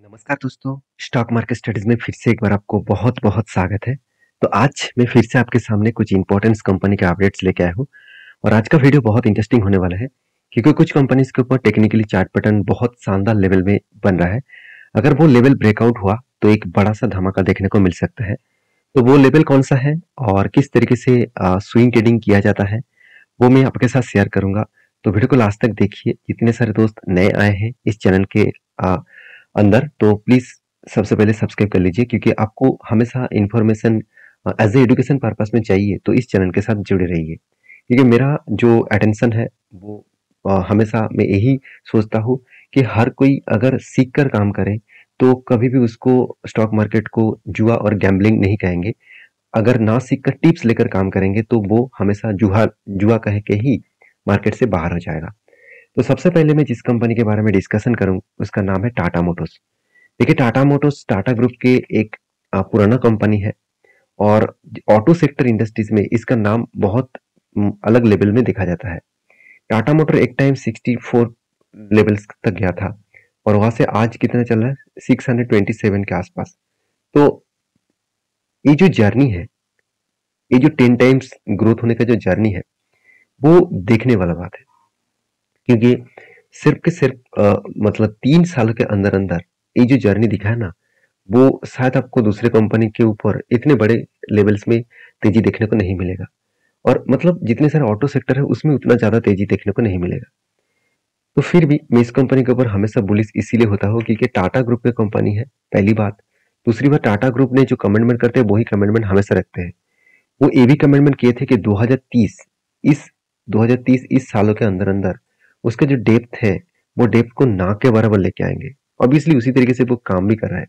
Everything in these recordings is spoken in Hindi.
नमस्कार दोस्तों, स्टॉक मार्केट स्टडीज में फिर से एक बार आपको बहुत-बहुत स्वागत है। तो आज मैं फिर से आपके सामने कुछ इंपॉर्टेंट कंपनी के अपडेट्स लेके आया हूँ और आज का वीडियो बहुत इंटरेस्टिंग होने वाला है क्योंकि कुछ कंपनीज के ऊपर टेक्निकली चार्ट पैटर्न बहुत शानदार लेवल में बन रहा है। अगर वो लेवल ब्रेकआउट हुआ तो एक बड़ा-सा धमाका देखने को मिल सकता है। तो वो लेवल कौन-सा है और किस तरीके से स्विंग ट्रेडिंग किया जाता है, वो मैं आपके साथ शेयर करूँगा। तो वीडियो को लास्ट तक देखिए। जितने सारे दोस्त नए आए हैं इस चैनल के अ, अंदर तो प्लीज़ सबसे पहले सब्सक्राइब कर लीजिए क्योंकि आपको हमेशा information as a education purpose में चाहिए तो इस चैनल के साथ जुड़े रहिए। क्योंकि मेरा जो अटेंशन है वो हमेशा मैं यही सोचता हूँ कि हर कोई अगर सीख कर काम करे तो कभी भी उसको स्टॉक मार्केट को जुआ और गैम्बलिंग नहीं कहेंगे। अगर ना सीख कर टिप्स लेकर काम करेंगे तो वो हमेशा जुआ जुआ कह के ही मार्केट से बाहर हो जाएगा। तो सबसे पहले मैं जिस कंपनी के बारे में डिस्कशन करूँ उसका नाम है टाटा मोटर्स। देखिए टाटा मोटर्स टाटा ग्रुप के एक पुराना कंपनी है और ऑटो सेक्टर इंडस्ट्रीज में इसका नाम बहुत अलग लेवल में देखा जाता है। टाटा मोटर एक टाइम 64 लेवल्स तक गया था और वहां से आज कितना चल रहा है 627 के आसपास। तो ये जो जर्नी है, ये जो 10 टाइम्स ग्रोथ होने का जो जर्नी है वो देखने वाला बात है क्योंकि सिर्फ के सिर्फ मतलब 3 साल के अंदर अंदर ये जो जर्नी दिखा है ना वो शायद आपको दूसरे कंपनी के ऊपर इतने बड़े लेवल्स में तेजी देखने को नहीं मिलेगा। और मतलब जितने सारे ऑटो सेक्टर है उसमें उतना ज्यादा तेजी देखने को नहीं मिलेगा। तो फिर भी मैं इस कंपनी के ऊपर हमेशा बुलिश इसीलिए होता हूँ क्योंकि टाटा ग्रुप की कंपनी है, पहली बात। दूसरी बात, टाटा ग्रुप ने जो कमिटमेंट करते हैं वही कमिटमेंट हमेशा रखते हैं। वो ये भी कमिटमेंट किए थे कि 2030 इस 2030 इस सालों के अंदर अंदर उसका जो डेप्थ है वो डेप्थ को ना के बराबर लेके आएंगे। ऑब्वियसली उसी तरीके से वो काम भी कर रहा है।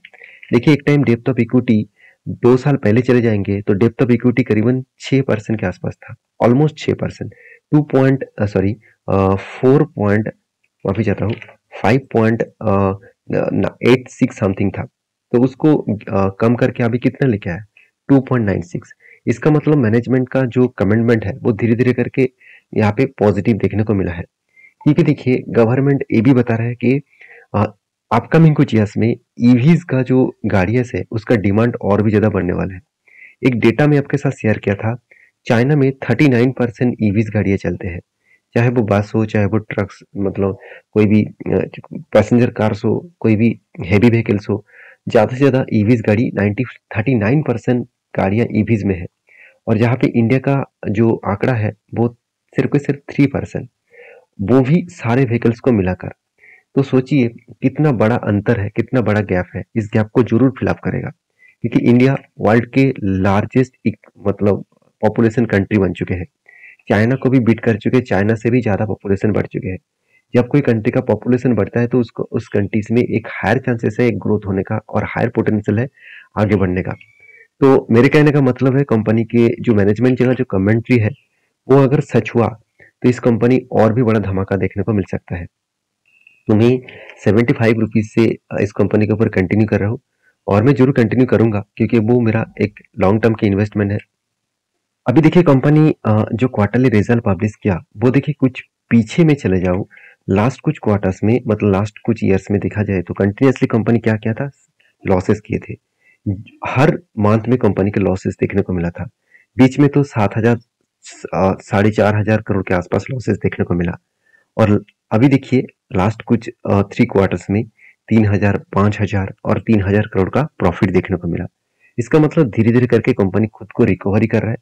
देखिए एक टाइम डेप्थ ऑफ इक्विटी 2 साल पहले चले जाएंगे तो डेप्थ ऑफ इक्विटी करीबन 6% के आसपास था, ऑलमोस्ट 6%। 2 पॉइंट सॉरी 4 पॉइंट, माफी चाहता हूँ, 5.86 समथिंग था। तो उसको कम करके अभी कितना लेके आया 2.96। इसका मतलब मैनेजमेंट का जो कमिटमेंट है वो धीरे धीरे करके यहाँ पे पॉजिटिव देखने को मिला है। क्योंकि देखिए गवर्नमेंट ये भी बता रहा है कि अपकमिंग कुछ ईयर्स में ईवीज का जो गाड़ियां है उसका डिमांड और भी ज्यादा बढ़ने वाला है। एक डेटा में आपके साथ शेयर किया था, चाइना में 39% ईवीज गाड़ियां चलते हैं। चाहे वो बस हो, चाहे वो ट्रक्स, मतलब कोई भी पैसेंजर कार्स हो, कोई भी हैवी व्हीकल्स हो, ज्यादा से ज्यादा ईवीज गाड़ी 39% गाड़ियां ईवीज में है। और जहाँ पे इंडिया का जो आंकड़ा है वो सिर्फ के सिर्फ 3%, वो भी सारे व्हीकल्स को मिलाकर। तो सोचिए कितना बड़ा अंतर है, कितना बड़ा गैप है। इस गैप को जरूर फिलअप करेगा क्योंकि इंडिया वर्ल्ड के लार्जेस्ट मतलब पॉपुलेशन कंट्री बन चुके हैं। चाइना को भी बीट कर चुके हैं, चाइना से भी ज्यादा पॉपुलेशन बढ़ चुके हैं। जब कोई कंट्री का पॉपुलेशन बढ़ता है तो उसको उस कंट्रीज में एक हायर चांसेस है ग्रोथ होने का और हायर पोटेंशियल है आगे बढ़ने का। तो मेरे कहने का मतलब है कंपनी के जो मैनेजमेंट का जो कमेंट्री है वो अगर सच हुआ तो इस कंपनी और भी बड़ा धमाका देखने को मिल सकता है। तो मैं 75 रुपीज से इस कंपनी के ऊपर कंटिन्यू कर रहा हूँ और मैं जरूर कंटिन्यू करूंगा क्योंकि वो मेरा एक लॉन्ग टर्म की इन्वेस्टमेंट है। अभी देखिए कंपनी जो क्वार्टरली रिजल्ट पब्लिश किया वो देखिए कुछ पीछे में चले जाऊं, लास्ट कुछ क्वार्टर्स में मतलब लास्ट कुछ ईयर्स में देखा जाए तो कंटिन्यूसली कंपनी क्या किया था, लॉसेस किए थे। हर मंथ में कंपनी के लॉसेस देखने को मिला था। बीच में तो 7,000 4,500 करोड़ के आसपास लॉसेस देखने को मिला। और अभी देखिए लास्ट कुछ 3 क्वार्टर्स में 3,000, 5,000 और 3,000 करोड़ का प्रॉफिट देखने को मिला। इसका मतलब धीरे धीरे करके कंपनी खुद को रिकवरी कर रहा है,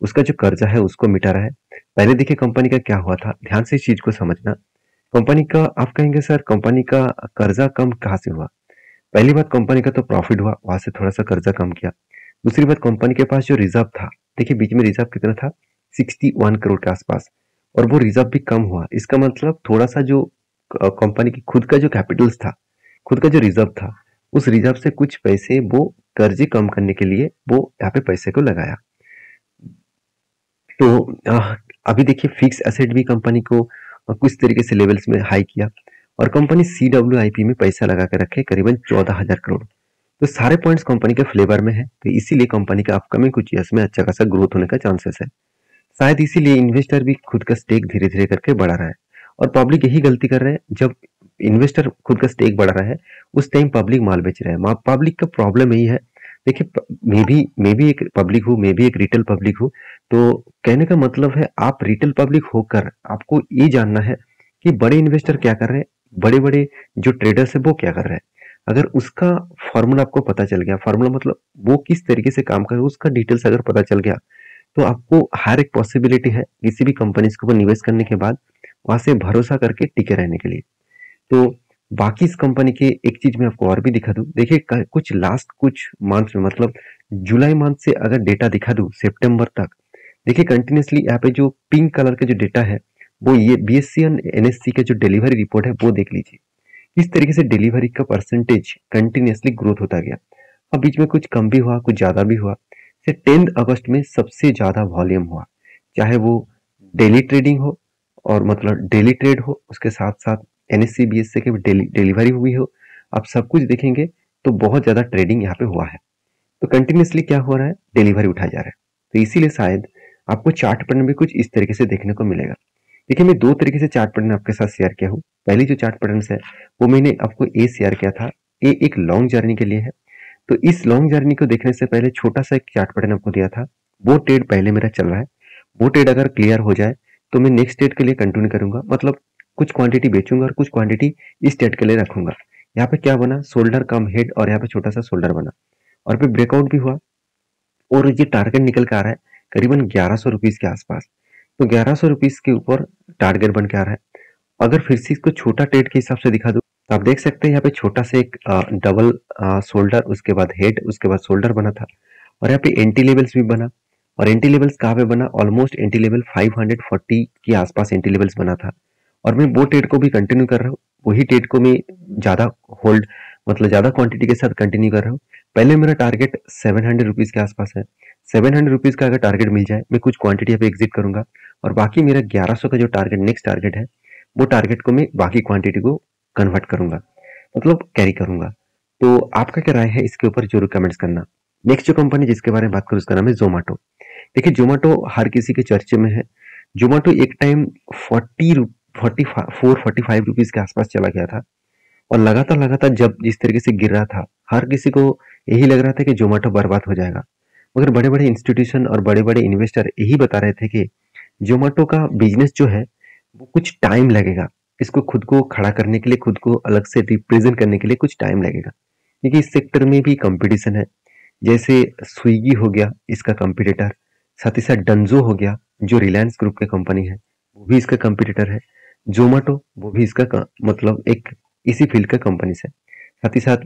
उसका जो कर्जा है उसको मिटा रहा है। पहले देखिए कंपनी का क्या हुआ था, ध्यान से इस चीज को समझना। कंपनी का आप कहेंगे सर कंपनी का कर्जा कम कहाँ से हुआ। पहली बात, कंपनी का तो प्रॉफिट हुआ, वहां से थोड़ा सा कर्जा कम किया। दूसरी बात, कंपनी के पास जो रिजर्व था, देखिए बीच में रिजर्व कितना था 61 करोड़ के आसपास, और वो रिजर्व भी कम हुआ। इसका मतलब थोड़ा सा जो कंपनी की खुद का जो कैपिटल्स था, खुद का जो रिजर्व था, उस रिजर्व से कुछ पैसे वो कर्जे कम करने के लिए वो यहाँ पे पैसे को लगाया। तो अभी देखिए फिक्स एसेट भी कंपनी को कुछ तरीके से लेवल्स में हाई किया और कंपनी CWIP में पैसा लगा के रखे करीबन 14,000 करोड़। तो सारे पॉइंट्स कंपनी के फ्लेवर में है, तो इसीलिए कंपनी का अपकमिंग कुछ ईयर्स में अच्छा खासा ग्रोथ होने का चांसेस है। शायद इसीलिए इन्वेस्टर भी खुद का स्टेक धीरे धीरे करके बढ़ा रहा है और पब्लिक यही गलती कर रहे हैं। जब इन्वेस्टर खुद का स्टेक बढ़ा रहा है, उस टाइम पब्लिक माल बेच रहा है। पब्लिक का प्रॉब्लम यही है। देखिए, मैं भी एक पब्लिक हूँ, मैं भी एक रिटेल पब्लिक हूँ। तो कहने का मतलब है, आप रिटेल पब्लिक होकर आपको ये जानना है कि बड़े इन्वेस्टर क्या कर रहे हैं, बड़े बड़े जो ट्रेडर्स है वो क्या कर रहे हैं। अगर उसका फॉर्मूला आपको पता चल गया, फॉर्मूला मतलब वो किस तरीके से काम कर रहे हैं, उसका डिटेल्स अगर पता चल गया, तो आपको हर एक पॉसिबिलिटी है किसी भी कंपनीज के ऊपर निवेश करने के बाद वहां से भरोसा करके टिके रहने के लिए। तो बाकी इस कंपनी के एक चीज मैं आपको और भी दिखा दूं। देखिए, कुछ मंथ में, मतलब जुलाई मंथ से अगर डेटा दिखा दूं सितंबर तक, देखिए कंटिन्यूसली यहाँ पे जो पिंक कलर का जो डेटा है, वो ये बीएससी और एनएससी का जो डिलीवरी रिपोर्ट है वो देख लीजिए। इस तरीके से डिलीवरी का परसेंटेज कंटिन्यूसली ग्रोथ होता गया। अब बीच में कुछ कम भी हुआ, कुछ ज्यादा भी हुआ। से 10 अगस्त में सबसे ज्यादा वॉल्यूम हुआ, चाहे वो डेली ट्रेडिंग हो और मतलब डेली ट्रेड हो, उसके साथ साथ एनएससी बीएससी की डिलीवरी हुई हो। आप सब कुछ देखेंगे तो बहुत ज्यादा ट्रेडिंग यहाँ पे हुआ है। तो कंटिन्यूसली क्या हो रहा है, डिलीवरी उठाया जा रहा है। तो इसीलिए शायद आपको चार्ट पैटर्न भी कुछ इस तरीके से देखने को मिलेगा। देखिए, मैं दो तरीके से चार्ट पैटर्न आपके साथ शेयर किया हूँ। पहली जो चार्ट पैटर्न है वो मैंने आपको ए शेयर किया था। ये एक लॉन्ग जर्नी के लिए है। तो इस लॉन्ग जर्नी को देखने से पहले छोटा सा एक चार्ट पैटर्न आपको दिया था। वो ट्रेड पहले मेरा चल रहा है। वो ट्रेड अगर क्लियर हो जाए तो मैं नेक्स्ट ट्रेड के लिए कंटिन्यू करूंगा, मतलब कुछ क्वांटिटी बेचूंगा और कुछ क्वांटिटी इस ट्रेड के लिए रखूंगा। यहाँ पे क्या बना, शोल्डर कम हेड, और यहाँ पे छोटा सा शोल्डर बना और फिर ब्रेकआउट भी हुआ। और ये टारगेट निकल के आ रहा है करीबन 1100 रुपीज के आसपास। तो 1100 रुपीज के ऊपर टारगेट बन के आ रहा है। अगर फिर से इसको छोटा ट्रेड के हिसाब से दिखा दूं, तो आप देख सकते हैं यहाँ पे छोटा से एक डबल शोल्डर, उसके बाद हेड, उसके बाद शोल्डर बना था। और यहाँ पे एंटी लेवल्स भी बना। और एंटी लेवल्स कहाँ पे बना, ऑलमोस्ट एंटी लेवल 540 के आसपास एंटी लेवल्स बना था। और मैं वो ट्रेड को भी कंटिन्यू कर रहा हूँ। वही ट्रेड को मैं ज्यादा होल्ड, मतलब ज्यादा क्वांटिटी के साथ कंटिन्यू कर रहा हूँ। पहले मेरा टारगेट 700 रुपीज के आसपास है। 700 रुपीज का अगर टारगेट मिल जाए, मैं कुछ क्वांटिटी यहाँ पे एग्जिट करूंगा। और बाकी मेरा 1100 का जो टारगेट नेक्स्ट टारगेट है, वो टारगेट को मैं बाकी क्वांटिटी को कन्वर्ट करूंगा, मतलब कैरी करूंगा। तो आपका क्या राय है इसके ऊपर, जरूर कमेंट्स करना। नेक्स्ट जो कंपनी जिसके बारे में बात करूं, उसका नाम है जोमेटो। देखिए, जोमेटो हर किसी के चर्चे में है। जोमेटो एक टाइम 45 रुपीज के आसपास चला गया था। और लगातार लगातार जब जिस तरीके से गिर रहा था, हर किसी को यही लग रहा था कि जोमेटो बर्बाद हो जाएगा। मगर बड़े बड़े इंस्टीट्यूशन और बड़े बड़े इन्वेस्टर यही बता रहे थे कि जोमेटो का बिजनेस जो है वो कुछ टाइम लगेगा। इसको खुद को खड़ा करने के लिए, खुद को अलग से रिप्रेजेंट करने के लिए कुछ टाइम लगेगा, क्योंकि इस सेक्टर में भी कंपटीशन है। जैसे स्विगी हो गया इसका कंपटीटर, साथ ही साथ डंजो हो गया जो रिलायंस ग्रुप की कंपनी है, वो भी इसका कंपटीटर है। जोमेटो वो भी इसका मतलब एक इसी फील्ड का कंपनी है। साथ ही साथ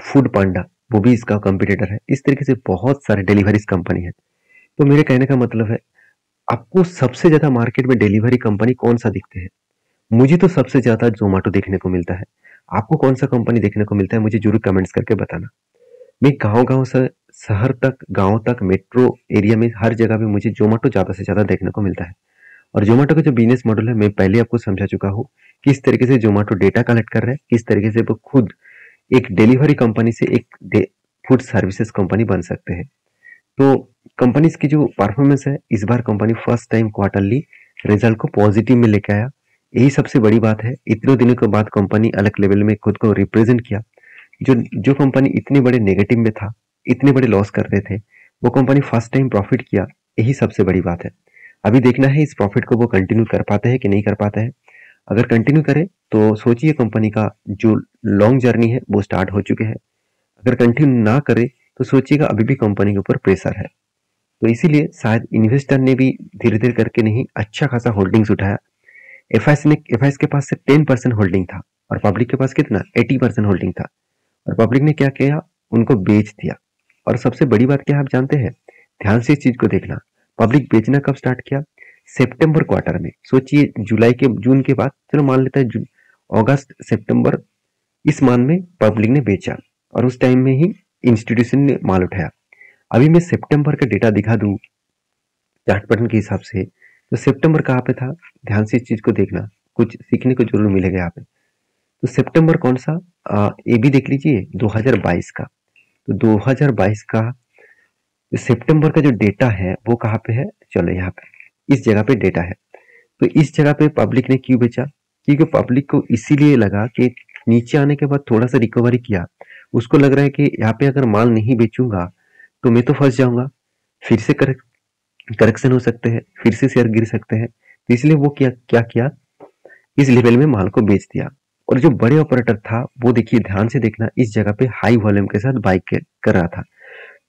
फूड पांडा वो भी इसका कंपटीटर है। इस तरीके से बहुत सारे डिलीवरीज कंपनी है। तो मेरे कहने का मतलब है, आपको सबसे ज्यादा मार्केट में डिलीवरी कंपनी कौन सा दिखते हैं? मुझे तो सबसे ज्यादा जोमेटो देखने को मिलता है। आपको कौन सा कंपनी देखने को मिलता है, मुझे जरूर कमेंट्स करके बताना। मैं गांव-गांव से शहर तक, गांव तक, मेट्रो एरिया में हर जगह पे मुझे जोमेटो ज्यादा से ज्यादा देखने को मिलता है। और जोमेटो का जो बिजनेस मॉडल है, मैं पहले आपको समझा चुका हूँ। किस तरीके से जोमेटो डेटा कलेक्ट कर रहा है, किस तरीके से वो खुद एक डिलीवरी कंपनी से एक फूड सर्विसेज कंपनी बन सकते हैं। तो कंपनीज की जो परफॉर्मेंस है, इस बार company first time quarterly result को पॉजिटिव में लेके आया। यही सबसे बड़ी बात है। इतने दिनों के बाद कंपनी अलग लेवल में खुद को रिप्रेजेंट किया। जो जो कंपनी इतने बड़े नेगेटिव में था, इतने बड़े लॉस कर रहे थे, वो कंपनी फर्स्ट टाइम प्रॉफिट किया। यही सबसे बड़ी बात है। अभी देखना है इस प्रॉफिट को वो कंटिन्यू कर पाते हैं कि नहीं कर पाते हैं। अगर कंटिन्यू करे तो सोचिए कंपनी का जो लॉन्ग जर्नी है वो स्टार्ट हो चुके हैं। अगर कंटिन्यू ना करे तो सोचिएगा अभी भी कंपनी के ऊपर प्रेशर है। तो इसीलिए शायद इन्वेस्टर ने भी धीरे धीरे करके नहीं अच्छा खासा होल्डिंग्स उठाया। एफआईएस के पास से 10% होल्डिंग था और पब्लिक के पास कितना, 80% होल्डिंग था। और पब्लिक ने क्या किया, उनको बेच दिया। और सबसे बड़ी बात क्या है आप जानते हैं? ध्यान से इस चीज को देखना। पब्लिक बेचना कब स्टार्ट किया? सितंबर क्वार्टर में। सोचिए, जुलाई के जून के बाद, चलो मान लेते हैं जून, अगस्त, सितंबर, इस मान में पब्लिक ने बेचा और उस टाइम में ही इंस्टीट्यूशन ने माल उठाया। अभी मैं सितंबर का डेटा दिखा दूं चार्ट पैटर्न के हिसाब से, तो सितंबर कहाँ पे था? ध्यान से इस चीज को देखना, कुछ सीखने को जरूर मिलेगा यहाँ पे। तो सितंबर कौन सा, ये भी देख लीजिए 2022 का। तो 2022 का सितंबर का जो डेटा है वो कहाँ पे है? चलो यहाँ पे इस जगह पे डेटा है। तो इस जगह पे पब्लिक ने क्यों बेचा? क्योंकि पब्लिक को इसीलिए लगा कि नीचे आने के बाद थोड़ा सा रिकवरी किया, उसको लग रहा है कि यहाँ पे अगर माल नहीं बेचूंगा तो मैं तो फंस जाऊंगा, फिर से करेक्शन हो सकते हैं, फिर से शेयर गिर सकते हैं। तो इसलिए वो क्या किया, इस लेवल में माल को बेच दिया। और जो बड़े ऑपरेटर था वो देखिए, ध्यान से देखना, इस जगह पे हाई वॉल्यूम के साथ बाइक कर रहा था।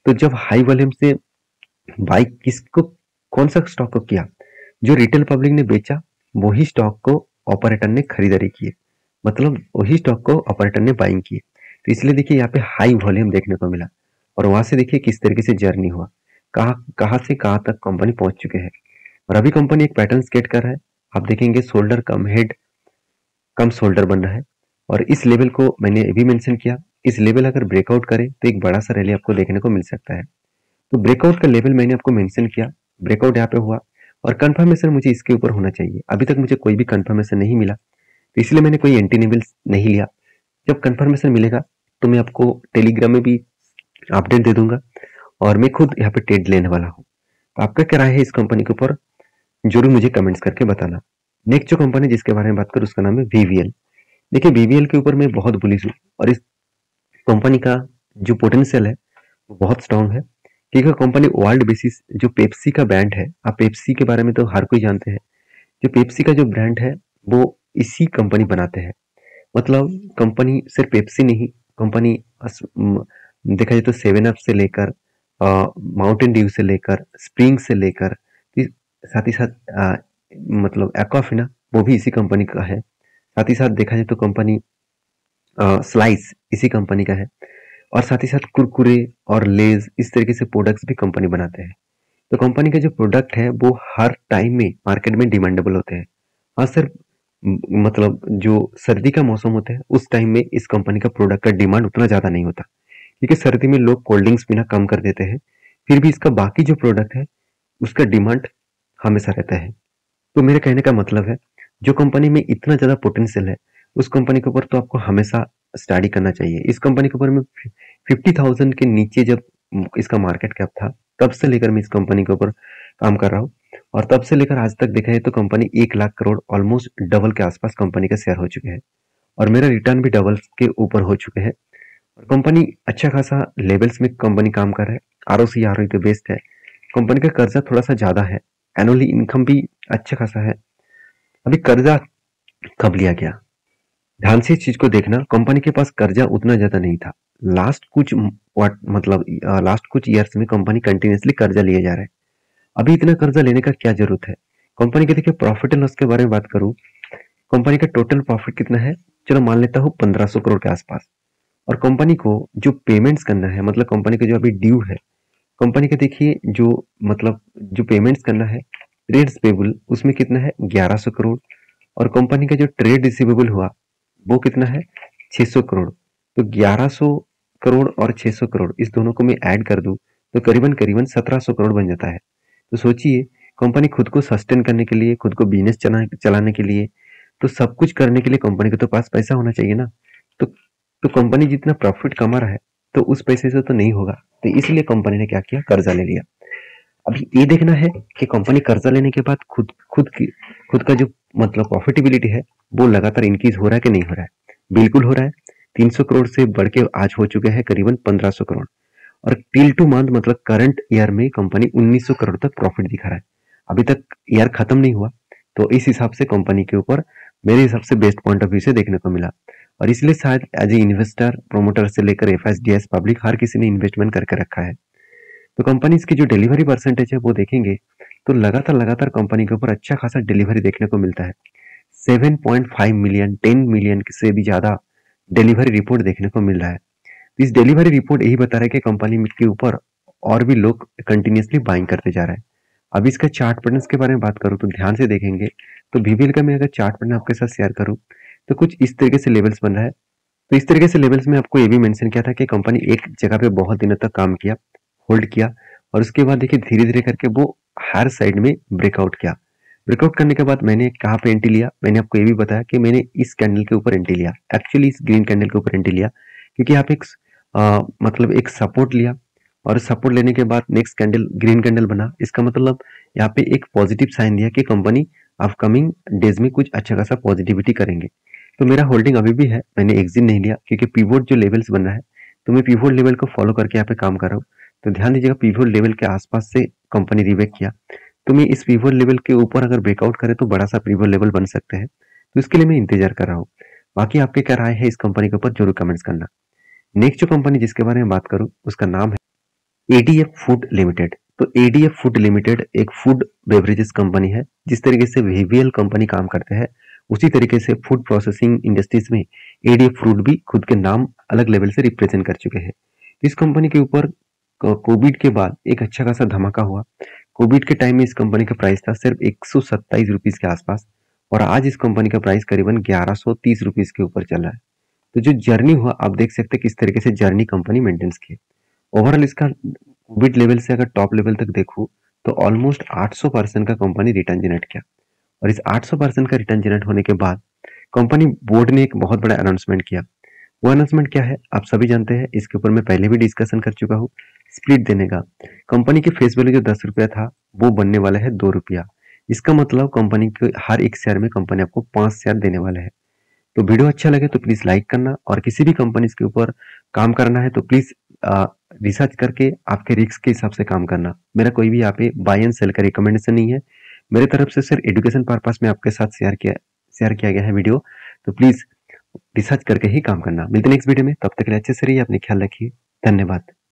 तो जब हाई वॉल्यूम से बाइक किसको, कौन सा स्टॉक को किया, जो रिटेल पब्लिक ने बेचा वही स्टॉक को ऑपरेटर ने खरीदारी की, मतलब वही स्टॉक को ऑपरेटर ने बाइंग की। तो इसलिए देखिए यहाँ पे हाई वॉल्यूम देखने को मिला, और वहां से देखिए किस तरीके से जर्नी हुआ, कहाँ से कहाँ तक कंपनी पहुंच चुके हैं। और अभी कंपनी एक पैटर्न स्केट कर रहा है, आप देखेंगे शोल्डर कम हेड कम शोल्डर बन रहा है। और इस लेवल को मैंने अभी मेंशन किया, इस लेवल अगर ब्रेकआउट करे तो एक बड़ा सा रैली आपको देखने को मिल सकता है। तो ब्रेकआउट का लेवल मैंने आपको मेंशन किया, ब्रेकआउट यहाँ पे हुआ, और कंफर्मेशन मुझे इसके ऊपर होना चाहिए। अभी तक मुझे कोई भी कंफर्मेशन नहीं मिला, तो इसलिए मैंने कोई एंटी लेवल नहीं लिया। जब कंफर्मेशन मिलेगा तो मैं आपको टेलीग्राम में भी अपडेट दे दूंगा, और मैं खुद यहाँ पे ट्रेड लेने वाला हूँ। तो आपका क्या राय है इस कंपनी के ऊपर, जरूर मुझे कमेंट्स करके बताना। नेक्स्ट जो कंपनी जिसके बारे में बात करूँ उसका नाम है वीवीएल। देखिए वीवीएल के ऊपर मैं बहुत बुलिश हूँ, और इस कंपनी का जो पोटेंशियल है वो बहुत स्ट्रांग है। क्योंकि कंपनी वर्ल्ड बेसिस, जो पेप्सी का ब्रांड है, आप पेप्सी के बारे में तो हर कोई जानते हैं, जो पेप्सी का जो ब्रांड है वो इसी कंपनी बनाते हैं। मतलब कंपनी सिर्फ पेप्सी नहीं, कंपनी देखा जाए तो सेवन अप से लेकर माउंटेन ड्यू से लेकर स्प्रिंग से लेकर साथ ही साथ मतलब एक्वाफिना वो भी इसी कंपनी का है। साथ ही साथ देखा जाए तो कंपनी स्लाइस इसी कंपनी का है, और साथ ही साथ कुरकुरे और लेज इस तरीके से प्रोडक्ट्स भी कंपनी बनाते हैं। तो कंपनी के जो प्रोडक्ट है वो हर टाइम में मार्केट में डिमांडेबल होते हैं। हाँ सर, मतलब जो सर्दी का मौसम होता है उस टाइम में इस कंपनी का प्रोडक्ट का डिमांड उतना ज़्यादा नहीं होता, क्योंकि सर्दी में लोग कोल्ड ड्रिंक्स पीना कम कर देते हैं। फिर भी इसका बाकी जो प्रोडक्ट है उसका डिमांड हमेशा रहता है। तो मेरे कहने का मतलब है, जो कंपनी में इतना ज़्यादा पोटेंशियल है उस कंपनी के ऊपर तो आपको हमेशा स्टडी करना चाहिए। इस कंपनी के ऊपर में 50,000 के नीचे जब इसका मार्केट कैप था, तब से लेकर मैं इस कंपनी के ऊपर काम कर रहा हूँ, और तब से लेकर आज तक देखा जाए तो company 1 lakh crore almost double के आसपास कंपनी के शेयर हो चुके हैं, और मेरा रिटर्न भी डबल के ऊपर हो चुके हैं। और कंपनी अच्छा खासा लेवल्स में कंपनी काम कर रहा है, आरओसी आरओई तो बेस्ट है। कंपनी का कर्जा थोड़ा सा ज्यादा है, एनुअली इनकम भी अच्छा खासा है। अभी कर्जा कब लिया गया, ध्यान से इस चीज को देखना, कंपनी के पास कर्जा उतना ज्यादा नहीं था। लास्ट कुछ ईयर्स में कंपनी कंटिन्यूसली कर्जा लिए जा रहा है। अभी इतना कर्जा लेने का क्या जरूरत है। कंपनी के देखिए प्रॉफिट एंड लॉस के बारे में बात करूं, कंपनी का टोटल प्रॉफिट कितना है, चलो मान लेता हूँ 1500 करोड़ के आसपास। और कंपनी को जो पेमेंट्स करना है, मतलब कंपनी का जो अभी ड्यू है, कंपनी का देखिए जो मतलब जो पेमेंट्स करना है, ट्रेड्स पेबल उसमें कितना है 1100 करोड़, और कंपनी का जो ट्रेड रिसीवेबल हुआ वो कितना है 600 करोड़। तो 1100 करोड़ और 600 करोड़ इस दोनों को मैं ऐड कर दूं तो करीबन करीबन 1700 करोड़ बन जाता है। तो सोचिए, कंपनी खुद को सस्टेन करने के लिए, खुद को बिजनेस चलाने के लिए, तो सब कुछ करने के लिए कंपनी के तो पास पैसा होना चाहिए ना। तो कंपनी जितना प्रॉफिट कमा रहा है तो उस पैसे से तो नहीं होगा, तो इसलिए कंपनी ने क्या किया, कर्जा ले लिया। अभी ये देखना है कि कंपनी कर्जा लेने के बाद खुद का जो मतलब प्रॉफिटेबिलिटी है वो लगातार इंक्रीज हो रहा है कि नहीं हो रहा है। बिल्कुल हो रहा है, 300 करोड़ से बढ़ के आज हो चुके हैं करीबन 1500 करोड़, और टिल टू मंथ मतलब करंट ईयर में कंपनी 1900 करोड़ तक प्रॉफिट दिखा रहा है। अभी तक ईयर खत्म नहीं हुआ, तो इस हिसाब से कंपनी के ऊपर मेरे हिसाब से बेस्ट पॉइंट ऑफ व्यू से देखने को मिला। और इसलिए शायद एज ए इन्वेस्टर, प्रोमोटर से लेकर एफएसडीएस पब्लिक हर किसी ने इन्वेस्टमेंट करके रखा है। तो कंपनीज की जो डिलीवरी परसेंटेज है वो देखेंगे तो लगातार लगातार कंपनी के ऊपर अच्छा खासा डिलीवरी देखने को मिलता है। 7.5 मिलियन, 10 मिलियन से भी ज्यादा डिलीवरी रिपोर्ट देखने को मिल रहा है। तो इस डिलीवरी रिपोर्ट यही बता रहा है कि कंपनी के ऊपर और भी लोग कंटिन्यूसली बाइंग करते जा रहे हैं। अब इसका चार्ट पैटर्न्स के बारे में बात करूं तो ध्यान से देखेंगे तो वीवीएल का मैं अगर चार्ट पैटर्न आपके साथ शेयर करूं तो कुछ इस तरीके से लेवल्स बन रहा है। तो इस तरीके से लेवल्स में आपको ये भी मेंशन किया था कि कंपनी एक जगह पे बहुत दिनों तक काम किया, होल्ड किया, और उसके बाद देखिए धीरे धीरे करके वो हायर साइड में ब्रेकआउट किया। ब्रेकआउट करने के बाद मैंने कहाँ पे एंट्री लिया, मैंने आपको ये भी बताया कि मैंने इस कैंडल के ऊपर एंट्री लिया, एक्चुअली इस ग्रीन कैंडल के ऊपर एंट्री लिया, क्योंकि यहाँ पे एक मतलब एक सपोर्ट लिया, और सपोर्ट लेने के बाद नेक्स्ट कैंडल ग्रीन कैंडल बना। इसका मतलब यहाँ पे एक पॉजिटिव साइन दिया कि कंपनी अपकमिंग डेज में कुछ अच्छा खासा पॉजिटिविटी करेंगे। तो मेरा होल्डिंग अभी भी है, मैंने एग्जिट नहीं लिया क्योंकि पिवोट जो लेवल्स बन रहा है, तो मैं पिवोट लेवल को फॉलो करके यहाँ पे काम कर रहा हूँ। तो ध्यान दीजिएगा, पिवोट लेवल के आसपास से कंपनी रिवेक किया, तो मैं इस पिवोट लेवल के ऊपर अगर ब्रेकआउट करे तो बड़ा सा पिवोट लेवल बन सकते हैं। तो इसके लिए मैं इंतजार कर रहा हूँ। बाकी आपके क्या राय है इस कंपनी के ऊपर जरूर कमेंट्स करना। नेक्स्ट जो कंपनी जिसके बारे में बात करूँ उसका नाम है एडीएफ फूड लिमिटेड। तो एडीएफ फूड लिमिटेड एक फूड बेवरेजेस कंपनी है। जिस तरीके से वीवीएल कंपनी काम करते हैं उसी तरीके से फूड प्रोसेसिंग इंडस्ट्रीज में एडीएफ फूड भी खुद के नाम अलग लेवल से रिप्रेजेंट कर चुके हैं। इस कंपनी के ऊपर कोविड के बाद एक अच्छा खासा धमाका हुआ। कोविड के टाइम में इस कंपनी का प्राइस था सिर्फ 127 रुपीज के आसपास, और आज इस कंपनी का प्राइस करीबन 1130 रुपीज के ऊपर चल रहा है। तो जो जर्नी हुआ आप देख सकते हैं किस तरीके से जर्नी कंपनी मेंटेन्स की। ओवरऑल इसका कोविड लेवल से अगर टॉप लेवल तक देखूं तो ऑलमोस्ट 800% का कंपनी रिटर्न जनरेट किया। और इस 800% का रिटर्न जनरेट होने के बाद कंपनी बोर्ड ने एक बहुत बड़ा अनाउंसमेंट किया। वो अनाउंसमेंट क्या है आप सभी जानते हैं, इसके ऊपर मैं पहले भी डिस्कशन कर चुका हूँ। स्प्लिट देने का, कंपनी के फेस वैल्यू जो 10 रुपया था वो बनने वाला है 2 रुपया। इसका मतलब कंपनी के हर एक शेयर में कंपनी आपको 5 शेयर देने वाले है। तो वीडियो अच्छा लगे तो प्लीज लाइक करना, और किसी भी कंपनी के ऊपर काम करना है तो प्लीज रिसर्च करके आपके रिस्क के हिसाब से काम करना। मेरा कोई भी यहाँ पे बाय एंड सेल का रिकमेंडेशन नहीं है, मेरे तरफ से सिर्फ एजुकेशन पर्पस में आपके साथ शेयर किया गया है वीडियो। तो प्लीज रिसर्च करके ही काम करना। मिलते हैं नेक्स्ट वीडियो में, तब तक के लिए अच्छे से रहिए, अपने ख्याल रखिए। धन्यवाद।